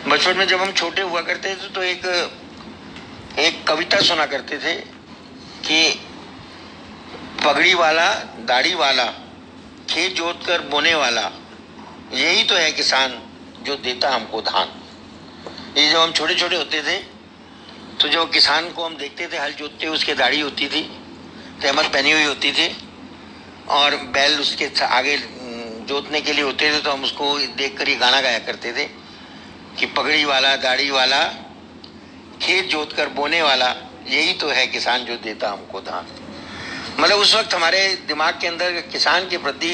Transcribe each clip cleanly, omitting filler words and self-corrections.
बचपन में जब हम छोटे हुआ करते थे तो एक कविता सुना करते थे कि पगड़ी वाला दाढ़ी वाला खेत जोत कर बोने वाला, यही तो है किसान जो देता हमको धान। ये जब हम छोटे छोटे होते थे तो जब किसान को हम देखते थे हल जोतते, उसके दाढ़ी होती थी, तहमत पहनी हुई होती थी और बैल उसके आगे जोतने के लिए होते थे, तो हम उसको देख कर ही गाना गाया करते थे कि पगड़ी वाला दाढ़ी वाला खेत जोत कर बोने वाला, यही तो है किसान जो देता हमको धान। मतलब उस वक्त हमारे दिमाग के अंदर किसान के प्रति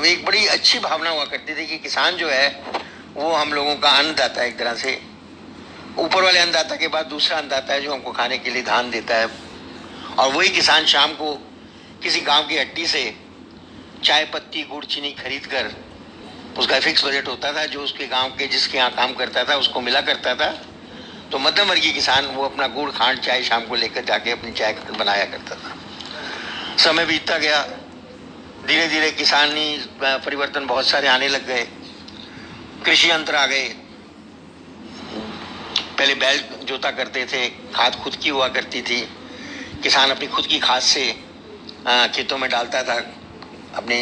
एक बड़ी अच्छी भावना हुआ करती थी कि किसान जो है वो हम लोगों का अन्नदाता है। एक तरह से ऊपर वाले अन्नदाता के बाद दूसरा अन्नदाता है जो हमको खाने के लिए धान देता है। और वही किसान शाम को किसी गांव की हट्टी से चाय पत्ती गुड़ चीनी खरीद कर, उसका फिक्स बजट होता था जो उसके गांव के जिसके यहाँ काम करता था उसको मिला करता था, तो मध्यम वर्गीय किसान वो अपना गुड़ खांड चाय शाम को लेकर जाके अपनी चाय बनाया करता था। समय बीतता गया, धीरे धीरे किसानी परिवर्तन बहुत सारे आने लग गए, कृषि यंत्र आ गए। पहले बैल जोता करते थे, खाद खुद की हुआ करती थी, किसान अपनी खुद की खाद से खेतों में डालता था, अपनी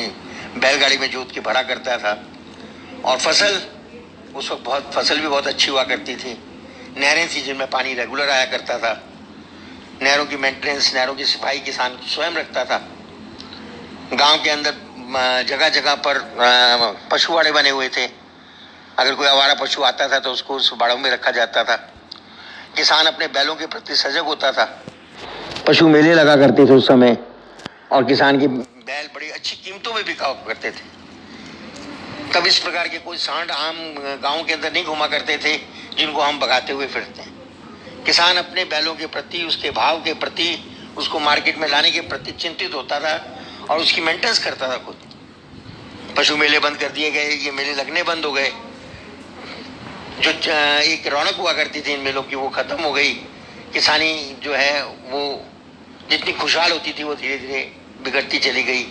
बैलगाड़ी में जोत के भरा करता था। और फसल उस वक्त फसल भी बहुत अच्छी हुआ करती थी। नहरें थी जिनमें पानी रेगुलर आया करता था। नहरों की मेंटेनेंस, नहरों की सफाई किसान स्वयं रखता था। गांव के अंदर जगह जगह पर पशुवाड़े बने हुए थे। अगर कोई आवारा पशु आता था तो उसको उस बाड़ों में रखा जाता था। किसान अपने बैलों के प्रति सजग होता था। पशु मेले लगा करते थे उस समय, और किसान के बैल बड़ी अच्छी कीमतों में बिका करते थे। तब इस प्रकार के कोई सांड आम गांव के अंदर नहीं घुमा करते थे जिनको हम भगाते हुए फिरते हैं। किसान अपने बैलों के प्रति, उसके भाव के प्रति, उसको मार्केट में लाने के प्रति चिंतित होता था और उसकी मेंटेनेंस करता था खुद। पशु मेले बंद कर दिए गए, ये मेले लगने बंद हो गए। जो एक रौनक हुआ करती थी इन मेलों की वो खत्म हो गई। किसानी जो है वो जितनी खुशहाल होती थी वो धीरे धीरे बिगड़ती चली गई,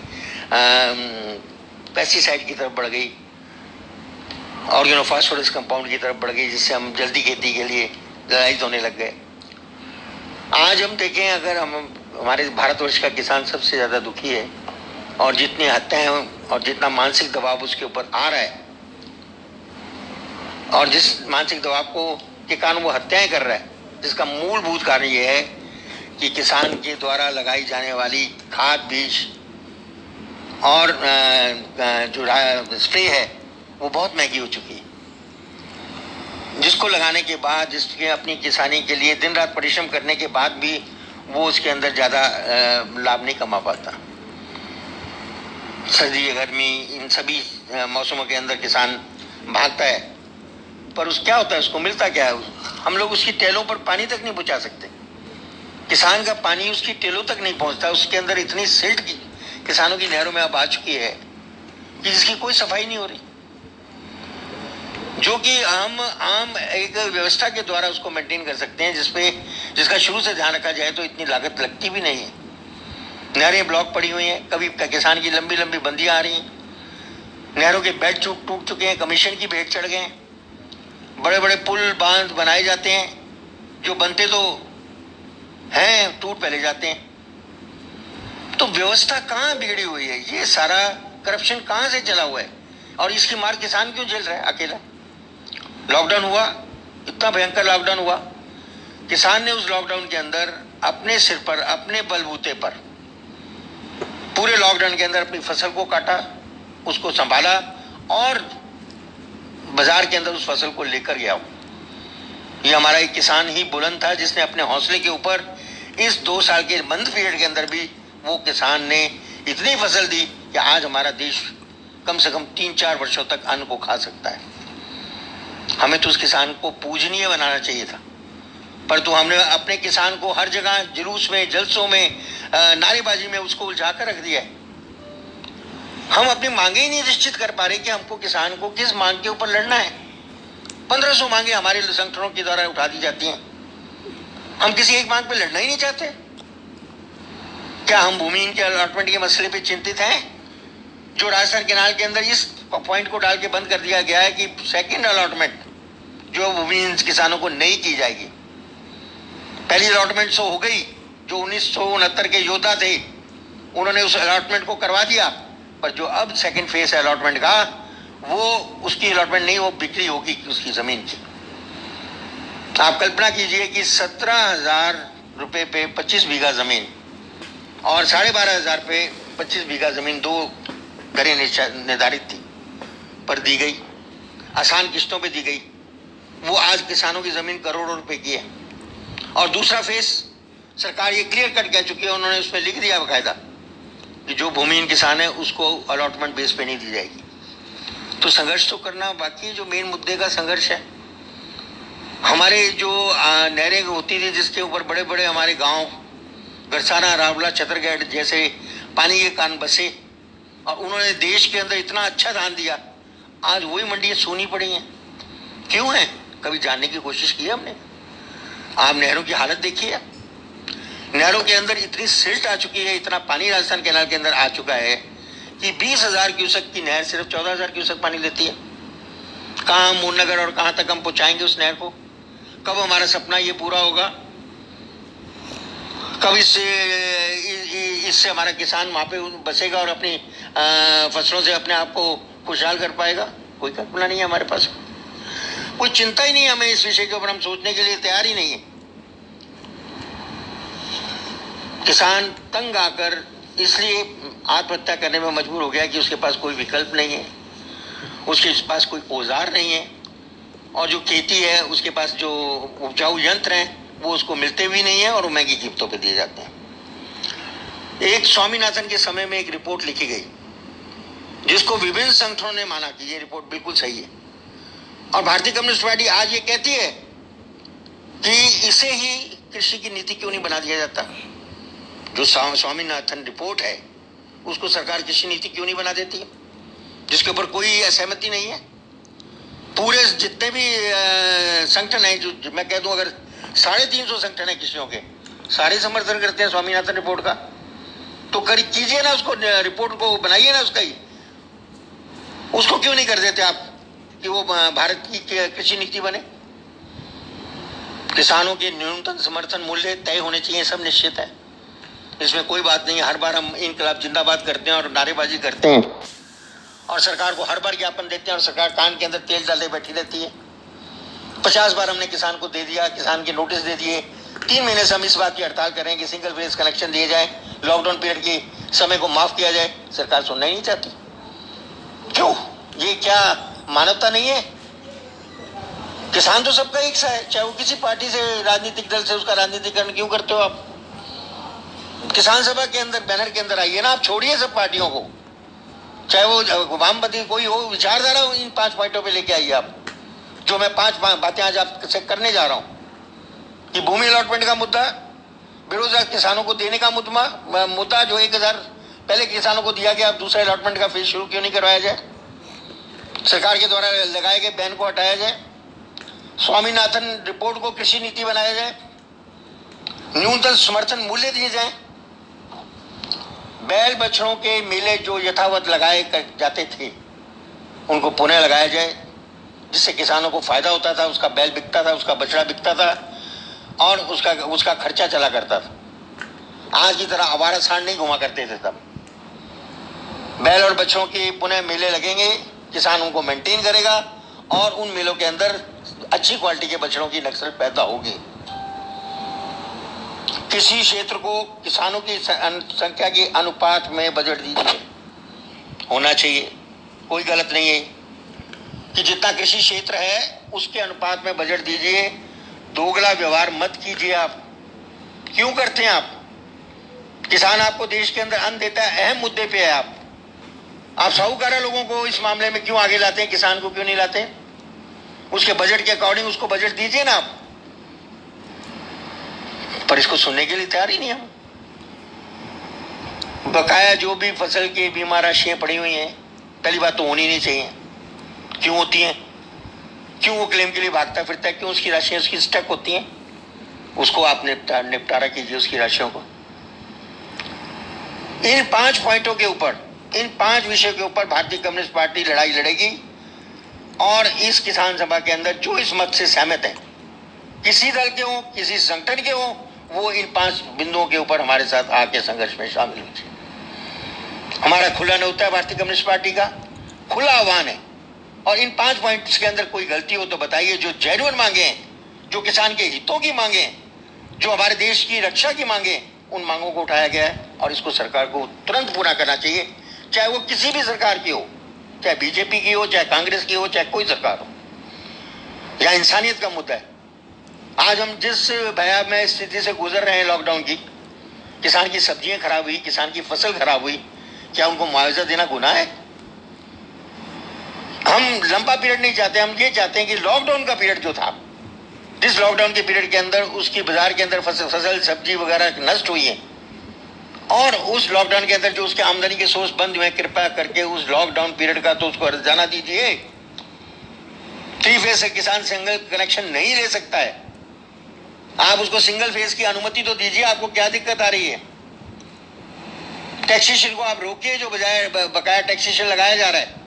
पेस्टिसाइड की तरफ बढ़ गई, ऑर्गेनोफॉस्फोरस कंपाउंड की तरफ बढ़ गई, जिससे हम जल्दी खेती के लिए ललायित होने लग गए। आज हम देखें, अगर हम हमारे भारतवर्ष का किसान सबसे ज़्यादा दुखी है, और जितनी हत्याएं और जितना मानसिक दबाव उसके ऊपर आ रहा है, और जिस मानसिक दबाव को के कारण वो हत्याएं कर रहा है, जिसका मूलभूत कारण ये है कि किसान के द्वारा लगाई जाने वाली खाद, बीज और जो स्प्रे है वो बहुत महंगी हो चुकी है, जिसको लगाने के बाद, जिसके अपनी किसानी के लिए दिन रात परिश्रम करने के बाद भी वो उसके अंदर ज़्यादा लाभ नहीं कमा पाता। सर्दी गर्मी इन सभी मौसमों के अंदर किसान भागता है, पर उस क्या होता है, उसको मिलता क्या है? हम लोग उसकी टेलों पर पानी तक नहीं पहुंचा सकते। किसान का पानी उसकी टेलों तक नहीं पहुंचता। उसके अंदर इतनी सिल्ट की किसानों की नहरों में अब आ चुकी है कि जिसकी कोई सफाई नहीं हो रही, जो कि हम आम एक व्यवस्था के द्वारा उसको मेंटेन कर सकते हैं, जिसका शुरू से ध्यान रखा जाए तो इतनी लागत लगती भी नहीं है। नहरें ब्लॉक पड़ी हुई हैं, कभी किसान की लंबी लंबी बंदियां आ रही हैं, नहरों के बेड टूट चुके हैं, कमीशन की भेंट चढ़ गए, बड़े बड़े पुल बांध बनाए जाते हैं, जो बनते तो हैं टूट पहले जाते हैं। तो व्यवस्था कहाँ बिगड़ी हुई है? ये सारा करप्शन कहाँ से चला हुआ है? और इसकी मार किसान क्यों झेल रहा है अकेला? लॉकडाउन हुआ, इतना भयंकर लॉकडाउन हुआ, किसान ने उस लॉकडाउन के अंदर अपने सिर पर, अपने बलबूते पर पूरे लॉकडाउन के अंदर अपनी फसल को काटा, उसको संभाला और बाजार के अंदर उस फसल को लेकर गया। ये हमारा एक किसान ही बुलंद था जिसने अपने हौसले के ऊपर इस 2 साल के बंद पीरियड के अंदर भी वो किसान ने इतनी फसल दी कि आज हमारा देश कम से कम 3-4 वर्षों तक अन्न को खा सकता है। हमें तो उस किसान को पूजनीय बनाना चाहिए था, पर तो हमने अपने किसान को हर जगह जुलूस में, जलसों में, नारेबाजी में उसको उलझा कर रख दिया है। हम अपनी मांगे ही नहीं निश्चित कर पा रहे कि हमको किसान को किस मांग के ऊपर लड़ना है। 1500 मांगे हमारे संगठनों के द्वारा उठा दी जाती हैं, हम किसी एक मांग पे लड़ना ही नहीं चाहते। क्या हम भूमि के अलॉटमेंट के मसले पे चिंतित हैं, जो राजस्थान केनाल के अंदर इस पॉइंट को डाल के बंद कर दिया गया है कि सेकंड अलॉटमेंट जो भूमि किसानों को नहीं की जाएगी। पहली अलॉटमेंट तो हो गई, जो 1969 के योद्धा थे उन्होंने उस अलॉटमेंट को करवा दिया, पर जो अब सेकंड फेज है अलॉटमेंट का, वो उसकी अलॉटमेंट नहीं, वो बिक्री होगी उसकी जमीन की। आप कल्पना कीजिए कि 17,000 रुपये पे 25 बीघा जमीन और 12,500 पे 25 बीघा जमीन, दो दरें निर्धारित थी, पर दी गई, आसान किस्तों पे दी गई। वो आज किसानों की जमीन करोड़ों रुपए की है। और दूसरा फेस सरकार ये क्लियर कट कह चुकी है, उन्होंने उसमें लिख दिया बकायदा कि जो भूमिहीन किसान है उसको अलॉटमेंट बेस पे नहीं दी जाएगी। तो संघर्ष तो करना बाकी, जो मेन मुद्दे का संघर्ष है, हमारे जो नहरें होती थी जिसके ऊपर बड़े बड़े हमारे गांव गरसाना, रावला, चतरगढ़ जैसे पानी के कान बसे, और उन्होंने देश के अंदर इतना अच्छा दान दिया, आज वही मंडियां सूनी पड़ी हैं। क्यों है? कभी जानने की कोशिश की है हमने? आप नहरों की हालत देखिए, नहरों के अंदर इतनी सिल्ट आ चुकी है, इतना पानी राजस्थान कैनाल के अंदर आ चुका है कि 20,000 क्यूसेक की नहर सिर्फ 14,000 क्यूसेक पानी लेती है। कहाँ मोहननगर और कहाँ तक हम पहुँचाएंगे उस नहर को? कब हमारा सपना ये पूरा होगा? कब इससे हमारा किसान वहाँ पे बसेगा और अपनी फसलों से अपने आप को खुशहाल कर पाएगा? कोई कल्पना नहीं है हमारे पास, कोई चिंता ही नहीं है हमें इस विषय के ऊपर, हम सोचने के लिए तैयार ही नहीं है। किसान तंग आकर इसलिए आत्महत्या करने में मजबूर हो गया कि उसके पास कोई विकल्प नहीं है, उसके पास कोई औजार नहीं है, और जो खेती है उसके पास जो उपजाऊ यंत्र हैं वो उसको मिलते भी नहीं है और वो महंगी कीमतों पे दिए जाते हैं। एक स्वामीनाथन के समय में एक रिपोर्ट लिखी गई जिसको विभिन्न संगठनों ने माना कि ये रिपोर्ट बिल्कुल सही है, और भारतीय कम्युनिस्ट पार्टी आज ये कहती है कि इसे ही कृषि की नीति क्यों नहीं बना दिया जाता। जो स्वामीनाथन रिपोर्ट है उसको सरकार कृषि नीति क्यों नहीं बना देती है, जिसके ऊपर कोई असहमति नहीं है। पूरे जितने भी संगठन हैं, जो मैं कह दूं अगर 350 संगठन है कृषियों के, सारे समर्थन करते हैं स्वामीनाथन रिपोर्ट का, तो कीजिए ना उसको, रिपोर्ट को बनाइए ना उसका ही, उसको क्यों नहीं कर देते आप कि वो भारत की कृषि नीति बने। किसानों के न्यूनतम समर्थन मूल्य तय होने चाहिए, सब निश्चित है, इसमें कोई बात नहीं है। हर बार हम इनकलाब जिंदाबाद करते हैं और नारेबाजी करते हैं और सरकार को हर बार ज्ञापन देते हैं और सरकार कान के अंदर तेल डाले बैठी रहती है। 50 बार हमने किसान को दे दिया, किसान के नोटिस दे दिए, 3 महीने से हम इस बात की हड़ताल करें कि सिंगल फेज कनेक्शन दिए जाए, लॉकडाउन पीरियड के समय को माफ किया जाए, सरकार सुनना ही नहीं चाहती। क्यों? ये क्या मानवता नहीं है? किसान तो सबका एक सा है, चाहे वो किसी पार्टी से, राजनीतिक दल से, उसका राजनीतिकरण क्यों करते हो आप? किसान सभा के अंदर, बैनर के अंदर आइए ना, आप छोड़िए सब पार्टियों को, चाहे वो वामपंथी कोई हो, विचारधारा इन 5 पॉइंटों पे लेके आइए आप, जो मैं 5 बातें आज आपसे करने जा रहा हूं कि भूमि अलॉटमेंट का मुद्दा, बेरोजगार किसानों को देने का मुद्दा जो 1,000 पहले किसानों को दिया गया, अब दूसरा अलॉटमेंट का फेज शुरू क्यों नहीं करवाया जाए? सरकार के द्वारा लगाए गए बैन को हटाया जाए, स्वामीनाथन रिपोर्ट को कृषि नीति बनाया जाए, न्यूनतम समर्थन मूल्य दिए जाए, बैल बछड़ों के मेले जो यथावत लगाए जाते थे उनको पुनः लगाया जाए, जिससे किसानों को फायदा होता था, उसका बैल बिकता था, उसका बछड़ा बिकता था और उसका खर्चा चला करता था। आज की तरह आवारा सांड नहीं घुमा करते थे तब। बैल और बछड़ों के पुनः मेले लगेंगे, किसान उनको मेंटेन करेगा और उन मेलों के अंदर अच्छी क्वालिटी के बछड़ों की नस्ल पैदा होगी। किसी क्षेत्र को किसानों की संख्या के अनुपात में बजट दीजिए, होना चाहिए, कोई गलत नहीं है कि जितना कृषि क्षेत्र है उसके अनुपात में बजट दीजिए। दोगला व्यवहार मत कीजिए। आप क्यों करते हैं? आप किसान आपको देश के अंदर अन्न देता है, अहम मुद्दे पे है। आप साहूकारा लोगों को इस मामले में क्यों आगे लाते हैं, किसान को क्यों नहीं लाते? उसके बजट के अकॉर्डिंग उसको बजट दीजिए ना आप, पर इसको सुनने के लिए तैयार ही नहीं हम। बकाया जो भी फसल की बीमा राशियां पड़ी हुई हैं, पहली बात तो होनी नहीं चाहिए। क्यों होती हैं? क्यों वो क्लेम के लिए भागता फिरता है? क्यों उसकी राशियां उसकी स्टक होती हैं? उसको आप निपटारा कीजिए उसकी राशियों को। इन 5 पॉइंटों के ऊपर, इन 5 विषयों के ऊपर भारतीय कम्युनिस्ट पार्टी लड़ाई लड़ेगी और इस किसान सभा के अंदर जो इस मत से सहमत है, किसी दल के हो, किसी संगठन के हो, वो इन 5 बिंदुओं के ऊपर हमारे साथ आके संघर्ष में शामिल हो। हमारा खुला न्योता है भारतीय कम्युनिस्ट पार्टी का, खुला आह्वान है। और इन 5 पॉइंट्स के अंदर कोई गलती हो तो बताइए। जो जेन्युइन मांगे हैं, जो किसान के हितों की मांगे हैं, जो हमारे देश की रक्षा की मांगे, उन मांगों को उठाया गया है और इसको सरकार को तुरंत पूरा करना चाहिए, चाहे वो किसी भी सरकार की हो, चाहे बीजेपी की हो, चाहे कांग्रेस की हो, चाहे कोई सरकार हो। यह इंसानियत का मुद्दा है। आज हम जिस भयावह स्थिति से गुजर रहे हैं लॉकडाउन की, किसान की सब्जियां खराब हुई, किसान की फसल खराब हुई, क्या उनको मुआवजा देना गुनाह है? हम लंबा पीरियड नहीं चाहते, हम ये चाहते हैं कि लॉकडाउन का पीरियड जो था, जिस लॉकडाउन के पीरियड के अंदर उसकी बाजार के अंदर फसल सब्जी वगैरह नष्ट हुई है, और उस लॉकडाउन के अंदर जो उसके आमदनी के सोर्स बंद हुए, कृपया करके उस लॉकडाउन पीरियड का तो उसको अर्जाना दीजिए। 3 फेज से किसान सिंगल कनेक्शन नहीं ले सकता है, आप उसको सिंगल फेज की अनुमति तो दीजिए। आपको क्या दिक्कत आ रही है? टैक्सेशन को आप रोकिए, जो बजाय बकाया टैक्सेशन लगाया जा रहा है।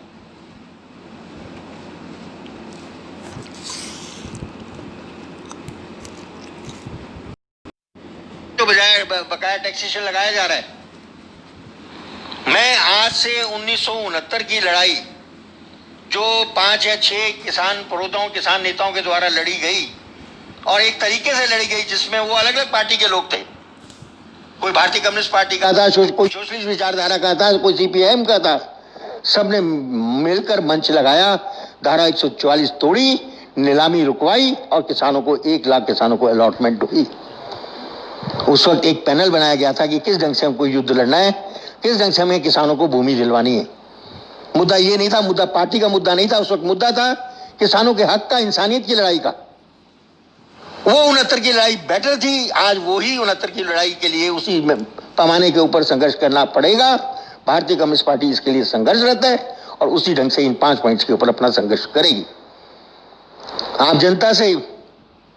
तो बजाय बकाया टैक्सेशन लगाया जा रहा है। मैं आज से 1969 की लड़ाई जो 5 या 6 किसान पुरोधाओं, किसान नेताओं के द्वारा लड़ी गई, और एक तरीके से लड़ी गई जिसमें वो अलग अलग पार्टी के लोग थे। कोई भारतीय कम्युनिस्ट पार्टी का था, कोई सोशलिस्ट विचारधारा का था, कोई सीपीआईएम का था। सबने मिलकर मंच लगाया, धारा 144 तोड़ी, नीलामी रुकवाई और किसानों को 1 लाख किसानों को अलॉटमेंट हुई। उस वक्त एक पैनल बनाया गया था कि किस ढंग से हमको युद्ध लड़ना है, किस ढंग से हमें किसानों को भूमि दिलवानी है। मुद्दा ये नहीं था, मुद्दा पार्टी का मुद्दा नहीं था, उस वक्त मुद्दा था किसानों के हक का, इंसानियत की लड़ाई का। वो 69 की लड़ाई बेटर थी। आज वही 69 की लड़ाई के लिए उसी पैमाने के ऊपर संघर्ष करना पड़ेगा। भारतीय कम्युनिस्ट पार्टी इसके लिए संघर्षरत है और उसी ढंग से इन 5 पॉइंट्स के ऊपर अपना संघर्ष करेगी। आप जनता से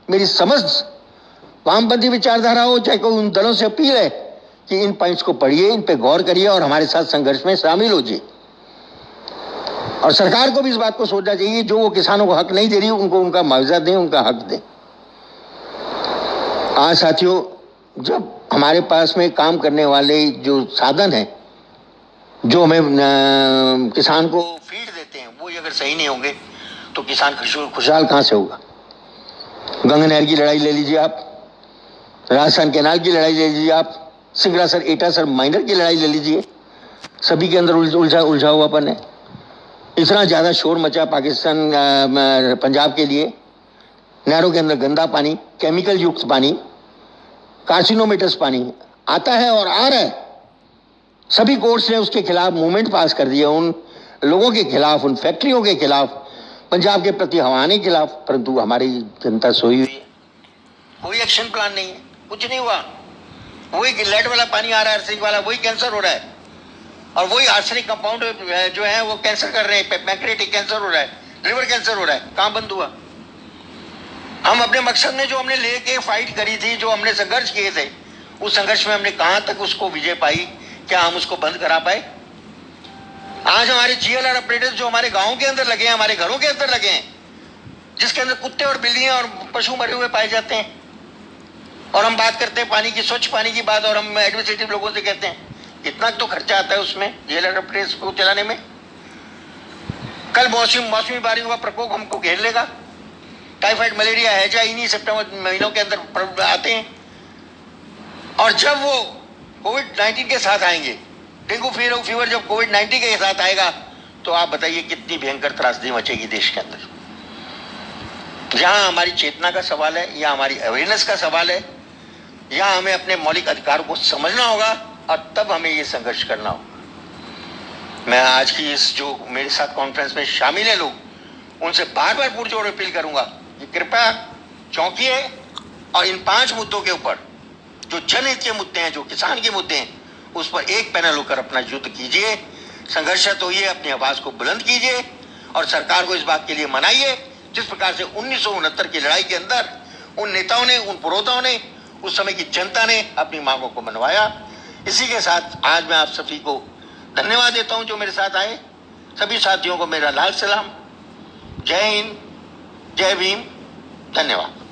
मेरी समझ, वामपंथी विचारधारा हो चाहे कोई, उन दलों से अपील है कि इन पॉइंट्स को पढ़िए, इन पे गौर करिए और हमारे साथ संघर्ष में शामिल होइए। और सरकार को भी इस बात को सोचना चाहिए, जो वो किसानों को हक नहीं दे रही, उनको उनका मुआवजा दें, उनका हक दें। आज साथियों, जब हमारे पास में काम करने वाले जो साधन हैं, जो हमें किसान को फीड देते हैं, वो अगर सही नहीं होंगे तो किसान खुशहाल कहाँ से होगा? गंगा नहर की लड़ाई ले लीजिए आप, राजस्थान कैनाल की लड़ाई ले लीजिए आप, सिगरासर एटासर माइनर की लड़ाई ले लीजिए, सभी के अंदर उलझा हुआपन है। इतना ज़्यादा शोर मचा पाकिस्तान पंजाब के लिए, नहरों के अंदर गंदा पानी, केमिकल युक्त पानी, कार्सिनोमेटस पानी आता है और आ रहा है। सभी कोर्ट्स ने उसके खिलाफ मूवमेंट पास कर दिया, उन लोगों के खिलाफ, उन फैक्ट्रियों के खिलाफ, पंजाब के प्रति हवाने के खिलाफ, परंतु हमारी जनता सोई हुई है। कोई एक्शन प्लान नहीं है, कुछ नहीं हुआ। वही लेड वाला पानी आ रहा है, आर्सेनिक वाला, वही कैंसर हो रहा है, और वही आर्सेनिक कंपाउंड जो है वो कैंसर कर रहे हैं, पैंक्रियाटिक कैंसर हो रहा है, लिवर कैंसर हो रहा है। कहां बंद हुआ? हम अपने मकसद में जो हमने लेके फाइट करी थी, जो हमने संघर्ष किए थे, उस संघर्ष में हमने कहां तक उसको विजय पाई? क्या हम उसको बंद करा पाए? आज हमारे जीएलआर ऑपरेटर्स जो हमारे गांव के अंदर लगे हैं, हमारे घरों के अंदर लगे हैं, जिसके अंदर कुत्ते और बिल्लियां और पशु मरे हुए पाए जाते हैं, और हम बात करते हैं पानी की, स्वच्छ पानी की बात, और हम एडमिनिस्ट्रेटिव लोगों से कहते हैं कितना तो खर्चा आता है उसमें जीएलआर ऑपरेटर्स को चलाने में। कल मौसमी बारिशों का प्रकोप हमको घेर लेगा, टाइफाइड, मलेरिया, हैजा इन्हीं सितंबर महीनों के अंदर आते हैं, और जब वो कोविड-19 के साथ आएंगे, डेंगू फीवर जब कोविड-19 के साथ आएगा, तो आप बताइए कितनी भयंकर त्रासदी मचेगी देश के अंदर। जहां हमारी चेतना का सवाल है, या हमारी अवेयरनेस का सवाल है, या हमें अपने मौलिक अधिकारों को समझना होगा, और तब हमें ये संघर्ष करना होगा। मैं आज की इस जो मेरे साथ कॉन्फ्रेंस में शामिल है लोग, उनसे बार बार पुरजोर अपील करूंगा कि कृपया चौंकिए और इन 5 मुद्दों के ऊपर, जो जनहित के मुद्दे हैं, जो किसान के मुद्दे हैं, उस पर एक पैनल होकर अपना युद्ध कीजिए, संघर्षरत होइए, अपनी आवाज को बुलंद कीजिए और सरकार को इस बात के लिए मनाइए, जिस प्रकार से 1969 की लड़ाई के अंदर उन नेताओं ने, उन पुरोधाओं ने, उस समय की जनता ने अपनी मांगों को मनवाया। इसी के साथ आज मैं आप सभी को धन्यवाद देता हूं जो मेरे साथ आए। सभी साथियों को मेरा लाल सलाम। जय हिंद, जय भीम, धन्यवाद।